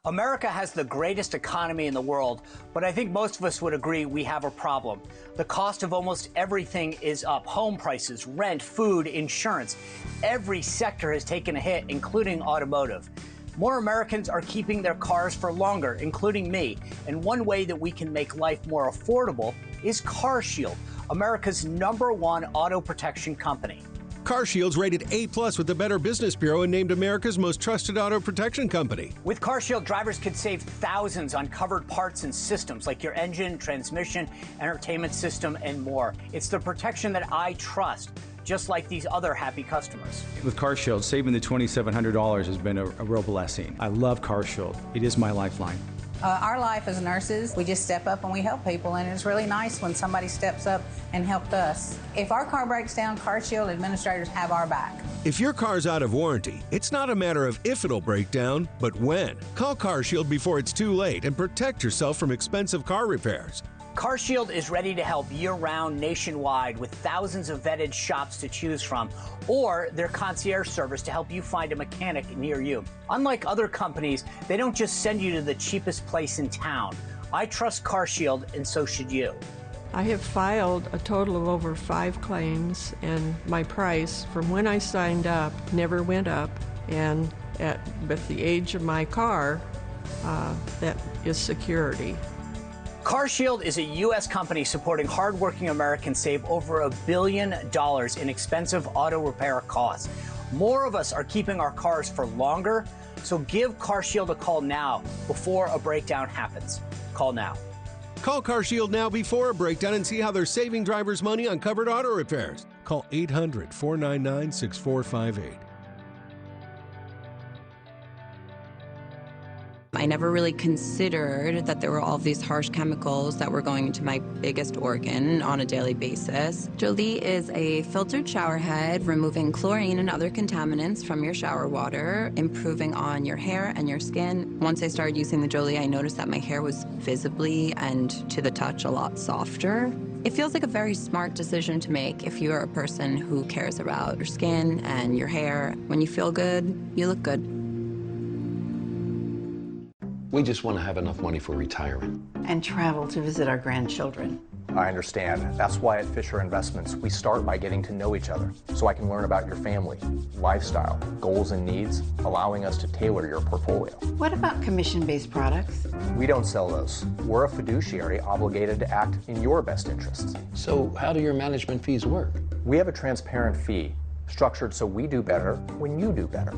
America has the greatest economy in the world, but I think most of us would agree we have a problem. The cost of almost everything is up. Home prices, rent, food, insurance. Every sector has taken a hit, including automotive. More Americans are keeping their cars for longer, including me. And one way that we can make life more affordable is CarShield, America's #1 auto protection company. CarShield's rated A+ with the Better Business Bureau and named America's most trusted auto protection company. With CarShield, drivers could save thousands on covered parts and systems like your engine, transmission, entertainment system, and more. It's the protection that I trust, just like these other happy customers. With CarShield, saving the $2,700 has been a real blessing. I love CarShield. It is my lifeline. Our life as nurses, we just step up and we help people, and it's really nice when somebody steps up and helped us. If our car breaks down, CarShield administrators have our back. If your car's out of warranty, it's not a matter of if it'll break down, but when. Call CarShield before it's too late and protect yourself from expensive car repairs. CarShield is ready to help year-round nationwide with thousands of vetted shops to choose from, or their concierge service to help you find a mechanic near you. Unlike other companies, they don't just send you to the cheapest place in town. I trust CarShield, and so should you. I have filed a total of over 5 claims, and my price from when I signed up never went up. And with the age of my car, that is security. CarShield is a U.S. company supporting hardworking Americans save over $1 billion in expensive auto repair costs. More of us are keeping our cars for longer, so give CarShield a call now before a breakdown happens. Call now. Call CarShield now before a breakdown and see how they're saving drivers money on covered auto repairs. Call 800-499-6458. I never really considered that there were all these harsh chemicals that were going into my biggest organ on a daily basis. Jolie is a filtered shower head, removing chlorine and other contaminants from your shower water, improving on your hair and your skin. Once I started using the Jolie, I noticed that my hair was visibly and to the touch a lot softer. It feels like a very smart decision to make if you're a person who cares about your skin and your hair. When you feel good, you look good. We just want to have enough money for retirement. And travel to visit our grandchildren. I understand. That's why at Fisher Investments, we start by getting to know each other so I can learn about your family, lifestyle, goals and needs, allowing us to tailor your portfolio. What about commission-based products? We don't sell those. We're a fiduciary obligated to act in your best interests. So how do your management fees work? We have a transparent fee structured so we do better when you do better.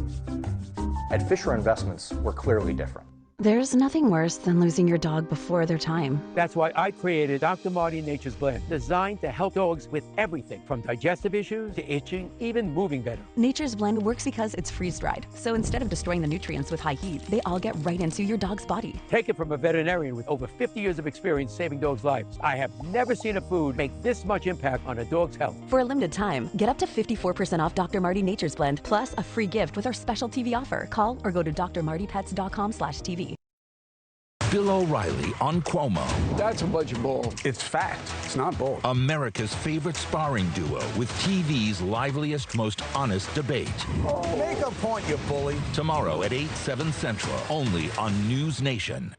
At Fisher Investments, we're clearly different. There's nothing worse than losing your dog before their time. That's why I created Dr. Marty Nature's Blend, designed to help dogs with everything from digestive issues to itching, even moving better. Nature's Blend works because it's freeze-dried. So instead of destroying the nutrients with high heat, they all get right into your dog's body. Take it from a veterinarian with over 50 years of experience saving dogs' lives. I have never seen a food make this much impact on a dog's health. For a limited time, get up to 54% off Dr. Marty Nature's Blend, plus a free gift with our special TV offer. Call or go to drmartypets.com/TV. Bill O'Reilly on Cuomo. That's a bunch of bull. It's fact. It's not bull. America's favorite sparring duo with TV's liveliest, most honest debate. Oh, make a point, you bully. Tomorrow at 8, 7 Central, only on NewsNation.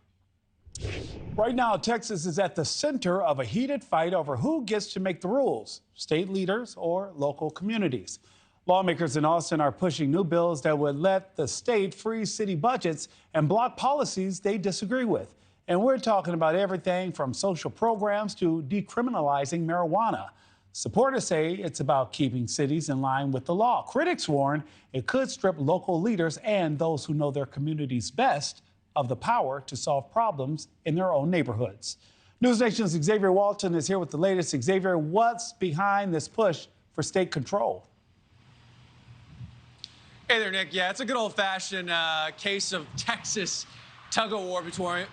Right now, Texas is at the center of a heated fight over who gets to make the rules, state leaders or local communities. Lawmakers in Austin are pushing new bills that would let the state freeze city budgets and block policies they disagree with. And we're talking about everything from social programs to decriminalizing marijuana. Supporters say it's about keeping cities in line with the law. Critics warn it could strip local leaders and those who know their communities best of the power to solve problems in their own neighborhoods. NewsNation's Xavier Walton is here with the latest. Xavier, what's behind this push for state control? Hey there, Nick. Yeah, it's a good old-fashioned case of Texas tug-of-war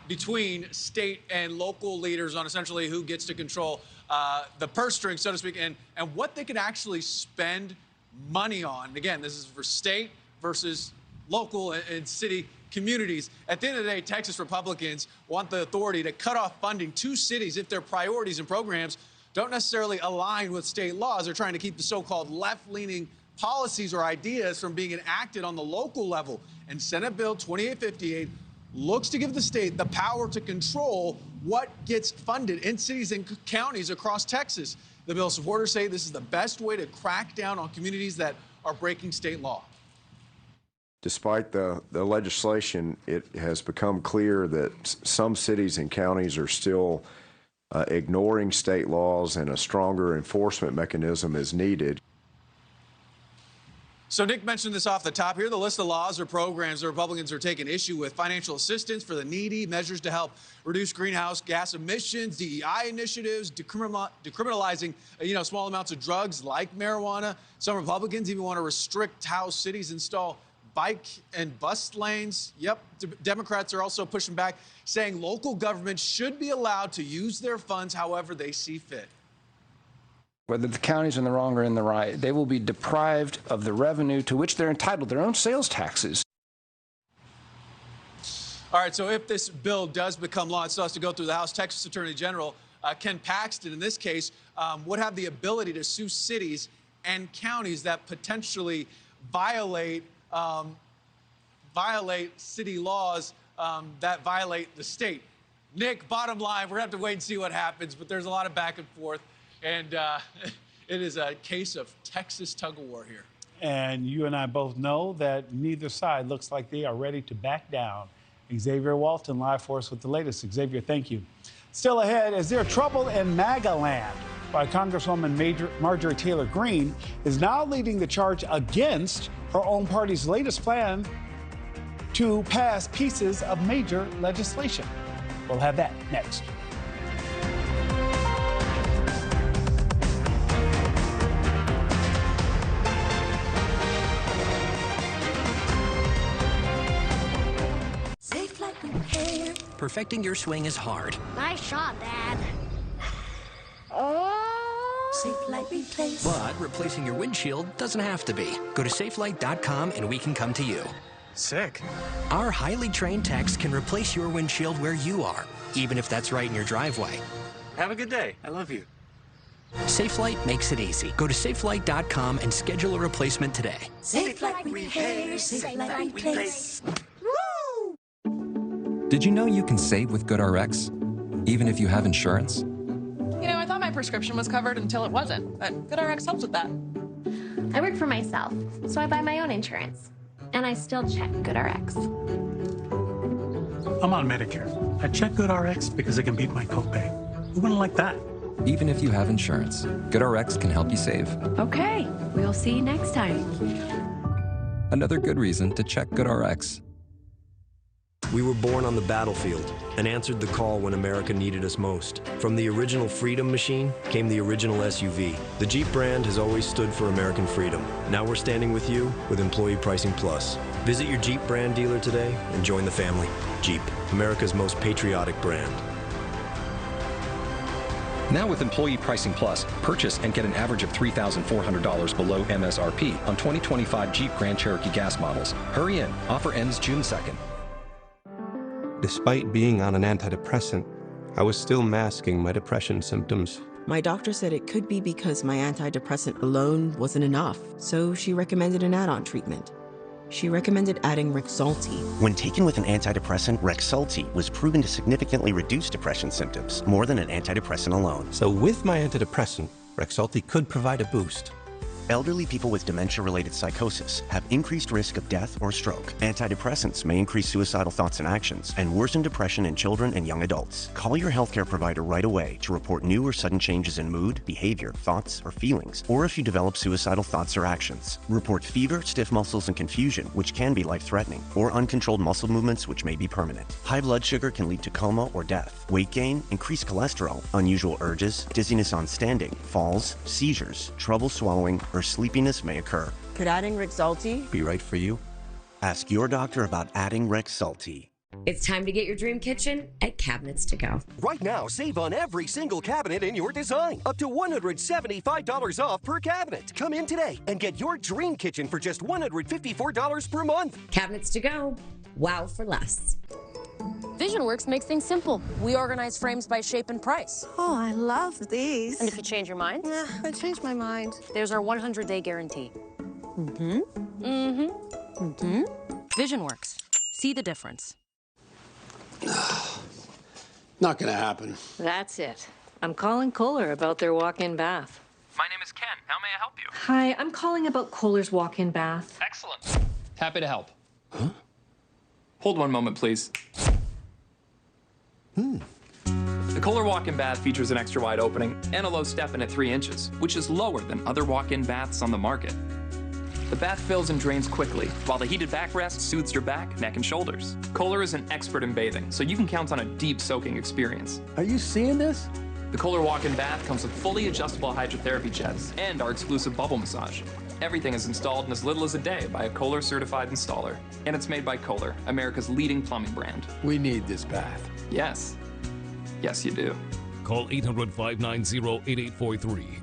between state and local leaders on essentially who gets to control the purse string, so to speak, and what they can actually spend money on. And again, this is for state versus local and city communities. At the end of the day, Texas Republicans want the authority to cut off funding to cities if their priorities and programs don't necessarily align with state laws. They're trying to keep the so-called left-leaning policies or ideas from being enacted on the local level. And Senate Bill 2858 looks to give the state the power to control what gets funded in cities and counties across Texas. The bill supporters say this is the best way to crack down on communities that are breaking state law. Despite the legislation, it has become clear that some cities and counties are still ignoring state laws, and a stronger enforcement mechanism is needed. So Nick mentioned this off the top here. The list of laws or programs the Republicans are taking issue with: financial assistance for the needy, measures to help reduce greenhouse gas emissions, DEI initiatives, decriminalizing small amounts of drugs like marijuana. Some Republicans even want to restrict how cities install bike and bus lanes. Yep, Democrats are also pushing back, saying local governments should be allowed to use their funds however they see fit. Whether the county's in the wrong or in the right, they will be deprived of the revenue to which they're entitled, their own sales taxes. All right, so if this bill does become law, it still has to go through the House. Texas Attorney General Ken Paxton, in this case, would have the ability to sue cities and counties that potentially violate city laws that violate the state. Nick, bottom line, we're going to have to wait and see what happens, but there's a lot of back and forth. And it is a case of Texas tug-of-war here. And you and I both know that neither side looks like they are ready to back down. Xavier Walton, live for us with the latest. Xavier, thank you. Still ahead, is there trouble in MAGA land? Why Congresswoman Marjorie Taylor Greene is now leading the charge against her own party's latest plan to pass pieces of major legislation. We'll have that next. Perfecting your swing is hard. Nice shot, Dad. Oh! Safe Light Replace. But replacing your windshield doesn't have to be. Go to safelight.com and we can come to you. Sick. Our highly trained techs can replace your windshield where you are, even if that's right in your driveway. Have a good day. I love you. SafeLight makes it easy. Go to safelight.com and schedule a replacement today. Safe Light Repair. Safe Light Replace. Did you know you can save with GoodRx, even if you have insurance? You know, I thought my prescription was covered until it wasn't, but GoodRx helps with that. I work for myself, so I buy my own insurance. And I still check GoodRx. I'm on Medicare. I check GoodRx because it can beat my copay. Who wouldn't like that? Even if you have insurance, GoodRx can help you save. Okay, we'll see you next time. Another good reason to check GoodRx. We were born on the battlefield and answered the call when America needed us most. From the original Freedom machine came the original SUV. The Jeep brand has always stood for American freedom. Now we're standing with you with Employee Pricing Plus. Visit your Jeep brand dealer today and join the family. Jeep, America's most patriotic brand. Now with Employee Pricing Plus, purchase and get an average of $3,400 below MSRP on 2025 Jeep Grand Cherokee gas models. Hurry in. Offer ends June 2nd. Despite being on an antidepressant, I was still masking my depression symptoms. My doctor said it could be because my antidepressant alone wasn't enough, so she recommended an add-on treatment. She recommended adding Rexulti. When taken with an antidepressant, Rexulti was proven to significantly reduce depression symptoms, more than an antidepressant alone. So with my antidepressant, Rexulti could provide a boost. Elderly people with dementia-related psychosis have increased risk of death or stroke. Antidepressants may increase suicidal thoughts and actions and worsen depression in children and young adults. Call your healthcare provider right away to report new or sudden changes in mood, behavior, thoughts, or feelings, or if you develop suicidal thoughts or actions. Report fever, stiff muscles, and confusion, which can be life-threatening, or uncontrolled muscle movements, which may be permanent. High blood sugar can lead to coma or death. Weight gain, increased cholesterol, unusual urges, dizziness on standing, falls, seizures, trouble swallowing, or sleepiness may occur. Could adding Rexulti be right for you? Ask your doctor about adding Rexulti. It's time to get your dream kitchen at Cabinets to Go. Right now, save on every single cabinet in your design. Up to $175 off per cabinet. Come in today and get your dream kitchen for just $154 per month. Cabinets to Go. Wow for less. VisionWorks makes things simple. We organize frames by shape and price. Oh, I love these. And if you change your mind? Yeah, I changed my mind. There's our 100-day guarantee. Mm-hmm. Mm-hmm. Mm-hmm. VisionWorks. See the difference. Not gonna happen. That's it. I'm calling Kohler about their walk-in bath. My name is Ken. How may I help you? Hi, I'm calling about Kohler's walk-in bath. Excellent. Happy to help. Huh? Hold one moment, please. The Kohler walk-in bath features an extra wide opening and a low step-in at 3 inches, which is lower than other walk-in baths on the market. The bath fills and drains quickly, while the heated backrest soothes your back, neck, and shoulders. Kohler is an expert in bathing, so you can count on a deep soaking experience. Are you seeing this? The Kohler walk-in bath comes with fully adjustable hydrotherapy jets and our exclusive bubble massage. Everything is installed in as little as a day by a Kohler certified installer. And it's made by Kohler, America's leading plumbing brand. We need this bath. Yes. Yes, you do. Call 800-590-8843.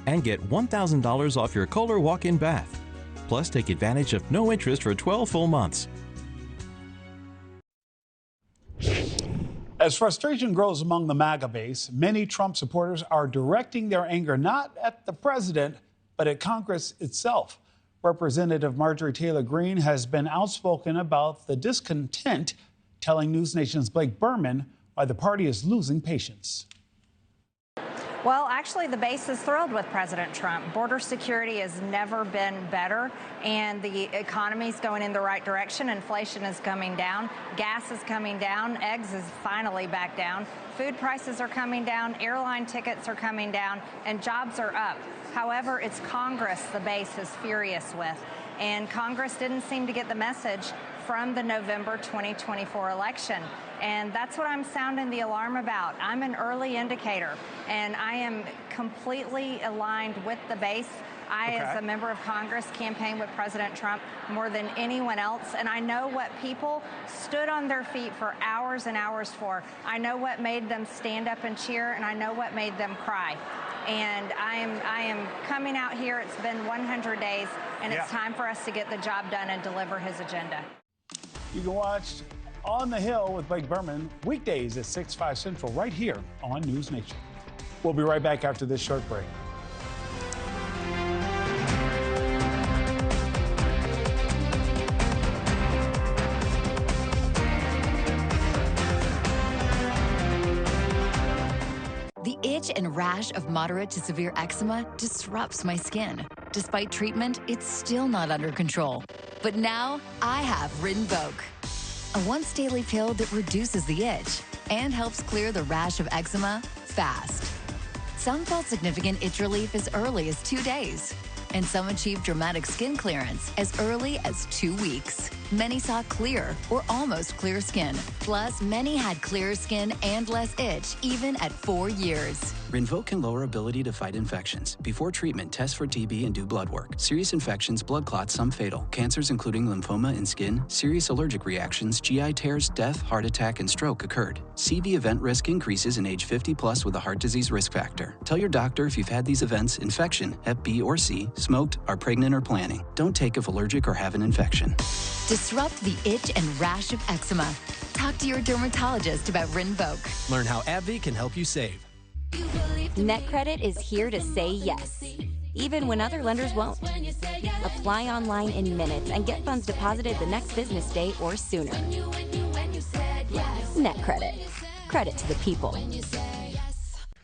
And get $1,000 off your Kohler walk-in bath. Plus, take advantage of no interest for 12 full months. As frustration grows among the MAGA base, many Trump supporters are directing their anger not at the president, but at Congress itself. Representative Marjorie Taylor Greene has been outspoken about the discontent, telling NewsNation's Blake Berman why the party is losing patience. Well, actually, the base is thrilled with President Trump. Border security has never been better, and the economy is going in the right direction. Inflation is coming down. Gas is coming down. Eggs is finally back down. Food prices are coming down. Airline tickets are coming down, and jobs are up. However, it's Congress the base is furious with, and Congress didn't seem to get the message from the November 2024 election. And that's what I'm sounding the alarm about. I'm an early indicator, and I am completely aligned with the base. As a member of Congress, campaigned with President Trump more than anyone else, and I know what people stood on their feet for hours and hours for. I know what made them stand up and cheer, and I know what made them cry. And I am coming out here. It's been 100 days, and it's time for us to get the job done and deliver his agenda. You can watch On the Hill with Blake Berman weekdays at 6, 5 Central right here on NewsNation. We'll be right back after this short break. The itch and rash of moderate to severe eczema disrupts my skin. Despite treatment, it's still not under control. But now I have Rinvoq, a once daily pill that reduces the itch and helps clear the rash of eczema fast. Some felt significant itch relief as early as 2 days, and some achieved dramatic skin clearance as early as 2 weeks. Many saw clear or almost clear skin. Plus, many had clearer skin and less itch, even at 4 years. Rinvoq can lower ability to fight infections. Before treatment, test for TB and do blood work. Serious infections, blood clots, some fatal. Cancers including lymphoma and skin, serious allergic reactions, GI tears, death, heart attack, and stroke occurred. CV event risk increases in age 50 plus with a heart disease risk factor. Tell your doctor if you've had these events, infection, Hep B or C, smoked, are pregnant or planning. Don't take if allergic or have an infection. Disrupt the itch and rash of eczema. Talk to your dermatologist about Rinvoq. Learn how AbbVie can help you save. NetCredit is here to say yes, even when other lenders won't. Apply online in minutes and get funds deposited the next business day or sooner. NetCredit. Credit to the people.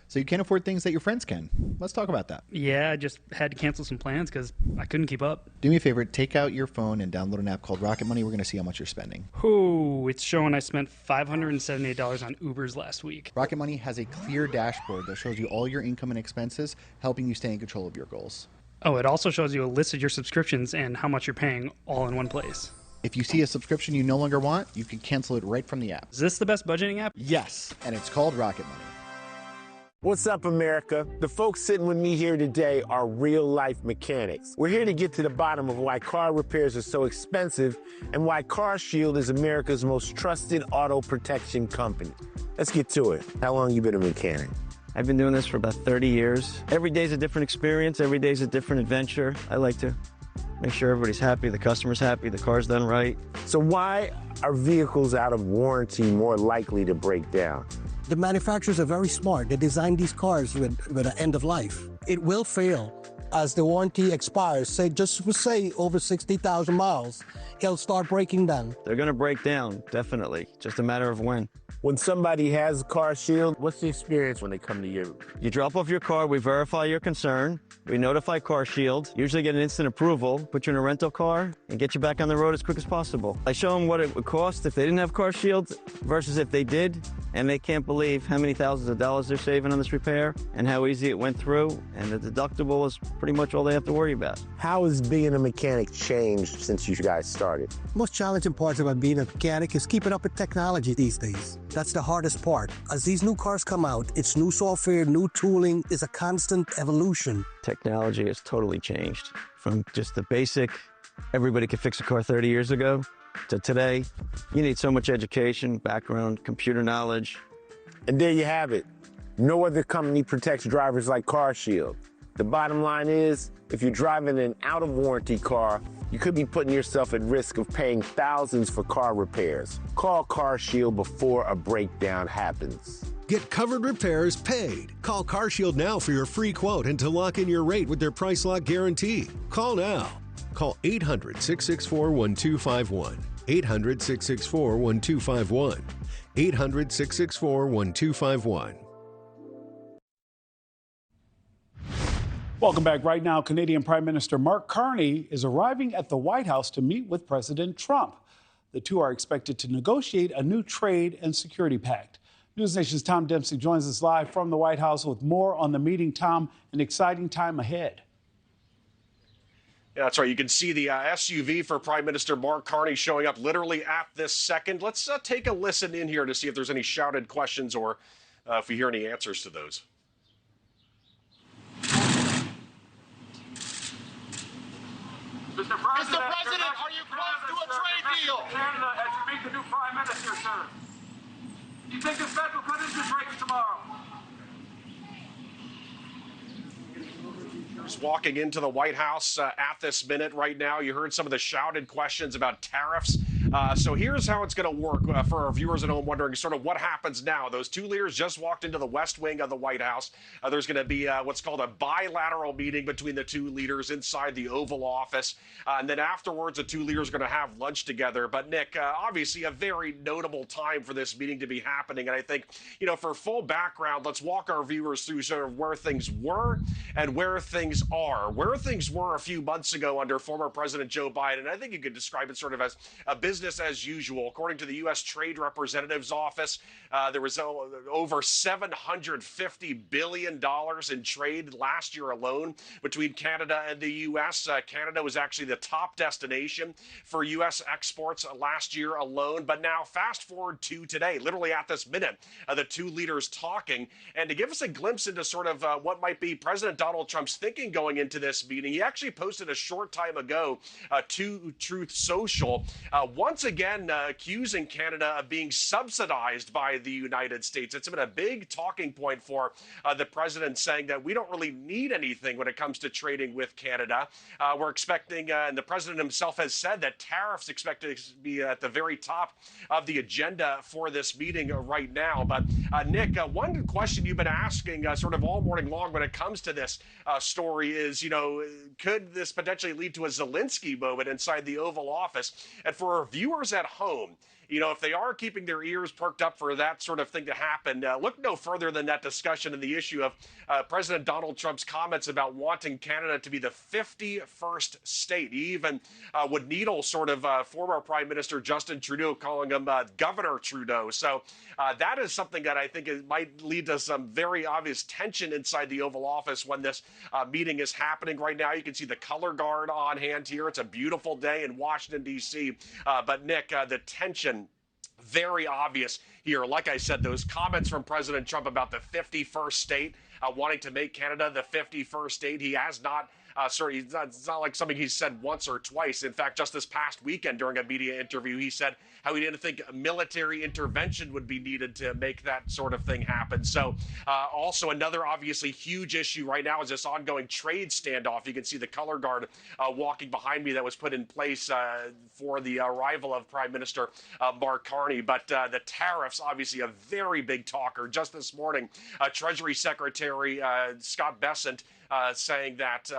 So you can't afford things that your friends can. Let's talk about that. Yeah, I just had to cancel some plans because I couldn't keep up. Do me a favor, take out your phone and download an app called Rocket Money. We're going to see how much you're spending. Ooh, it's showing I spent $578 on Ubers last week. Rocket Money has a clear dashboard that shows you all your income and expenses, helping you stay in control of your goals. Oh, it also shows you a list of your subscriptions and how much you're paying all in one place. If you see a subscription you no longer want, you can cancel it right from the app. Is this the best budgeting app? Yes, and it's called Rocket Money. What's up, America? The folks sitting with me here today are real-life mechanics. We're here to get to the bottom of why car repairs are so expensive and why CarShield is America's most trusted auto protection company. Let's get to it. How long you been a mechanic? I've been doing this for about 30 years. Every day's a different experience. Every day's a different adventure. I like to make sure everybody's happy, the customer's happy, the car's done right. So why are vehicles out of warranty more likely to break down? The manufacturers are very smart. They designed these cars with an end of life. It will fail as the warranty expires. Say over 60,000 miles, it'll start breaking down. They're gonna break down, definitely. Just a matter of when. When somebody has CarShield, what's the experience when they come to you? You drop off your car, we verify your concern, we notify CarShield, usually get an instant approval, put you in a rental car, and get you back on the road as quick as possible. I show them what it would cost if they didn't have CarShield versus if they did, and they can't believe how many thousands of dollars they're saving on this repair and how easy it went through, and the deductible is pretty much all they have to worry about. How has being a mechanic changed since you guys started? Most challenging parts about being a mechanic is keeping up with technology these days. That's the hardest part. As these new cars come out, it's new software, new tooling, is a constant evolution. Technology has totally changed from just the basic, everybody could fix a car 30 years ago, to today. You need so much education, background, computer knowledge. And there you have it. No other company protects drivers like CarShield. The bottom line is, if you're driving an out-of-warranty car, you could be putting yourself at risk of paying thousands for car repairs. Call CarShield before a breakdown happens. Get covered repairs paid. Call CarShield now for your free quote and to lock in your rate with their price lock guarantee. Call now. Call 800-664-1251. 800-664-1251. 800-664-1251. Welcome back. Right now, Canadian Prime Minister Mark Carney is arriving at the White House to meet with President Trump. The two are expected to negotiate a new trade and security pact. NewsNation's Tom Dempsey joins us live from the White House with more on the meeting. Tom, an exciting time ahead. Yeah, that's right. You can see the SUV for Prime Minister Mark Carney showing up literally at this second. Let's take a listen in here to see if there's any shouted questions or if we hear any answers to those. Mr. President, are you close to a trade deal? Canada as you meet the new Prime Minister, sir. Do you think this Fed will cut interest rates tomorrow? Just walking into the White House at this minute right now. You heard some of the shouted questions about tariffs. So here's how it's going to work for our viewers at home wondering sort of what happens now. Those two leaders just walked into the West Wing of the White House. There's going to be what's called a bilateral meeting between the two leaders inside the Oval Office. And then afterwards, the two leaders are going to have lunch together. But Nick, obviously a very notable time for this meeting to be happening. And I think, you know, for full background, let's walk our viewers through sort of where things were and where things are. Where things were a few months ago under former President Joe Biden, I think you could describe it sort of as a business as usual. According to the U.S. Trade Representative's Office, there was over $750 billion in trade last year alone between Canada and the U.S. Canada was actually the top destination for U.S. exports last year alone. But now fast forward to today, literally at this minute, the two leaders talking. And to give us a glimpse into sort of what might be President Donald Trump's thinking going into this meeting, he actually posted a short time ago to Truth Social, once again accusing Canada of being subsidized by the United States. It's been a big talking point for the president, saying that we don't really need anything when it comes to trading with Canada. We're expecting, and the president himself has said that tariffs expected to be at the very top of the agenda for this meeting right now. But Nick, one question you've been asking sort of all morning long when it comes to this story is, you know, could this potentially lead to a Zelensky moment inside the Oval Office? And for our viewers at home, you know, if they are keeping their ears perked up for that sort of thing to happen, look no further than that discussion and the issue of President Donald Trump's comments about wanting Canada to be the 51st state. He even would needle sort of former Prime Minister Justin Trudeau, calling him Governor Trudeau. So that is something that I think might lead to some very obvious tension inside the Oval Office when this meeting is happening right now. You can see the color guard on hand here. It's a beautiful day in Washington, D.C. But Nick, the tension very obvious here. Like I said, those comments from President Trump about the 51st state, wanting to make Canada the 51st state, he has not it's not like something he's said once or twice. In fact, just this past weekend during a media interview, he said how he didn't think military intervention would be needed to make that sort of thing happen. So also another obviously huge issue right now is this ongoing trade standoff. You can see the color guard walking behind me that was put in place for the arrival of Prime Minister Mark Carney. But the tariffs, obviously a very big talker. Just this morning, Treasury Secretary Scott Bessent saying that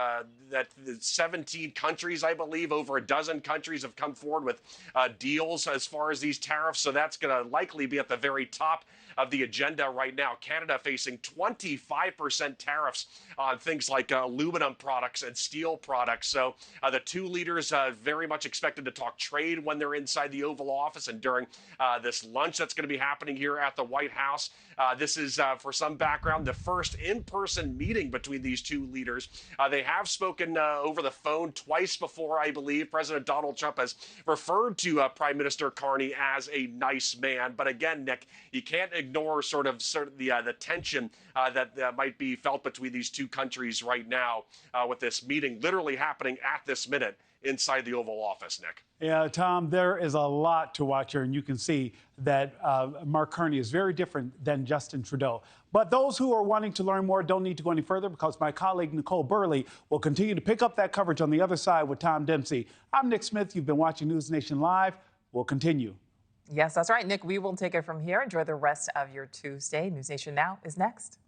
that the 17 countries, I believe, over a dozen countries have come forward with deals as far as these tariffs. So that's going to likely be at the very top of the agenda right now. Canada facing 25% tariffs on things like aluminum products and steel products. So the two leaders very much expected to talk trade when they're inside the Oval Office and during this lunch that's going to be happening here at the White House. This is, for some background, the first in-person meeting between these two leaders. They have spoken over the phone twice before, I believe. President Donald Trump has referred to Prime Minister Carney as a nice man. But again, Nick, you can't ignore sort of the tension that might be felt between these two countries right now with this meeting literally happening at this minute inside the Oval Office, Nick. Yeah, Tom, there is a lot to watch here, and you can see that Mark Carney is very different than Justin Trudeau. But those who are wanting to learn more don't need to go any further because my colleague Nicole Burley will continue to pick up that coverage on the other side with Tom Dempsey. I'm Nick Smith. You've been watching News Nation Live. We'll continue. Yes, that's right, Nick. We will take it from here. Enjoy the rest of your Tuesday. News Nation Now is next.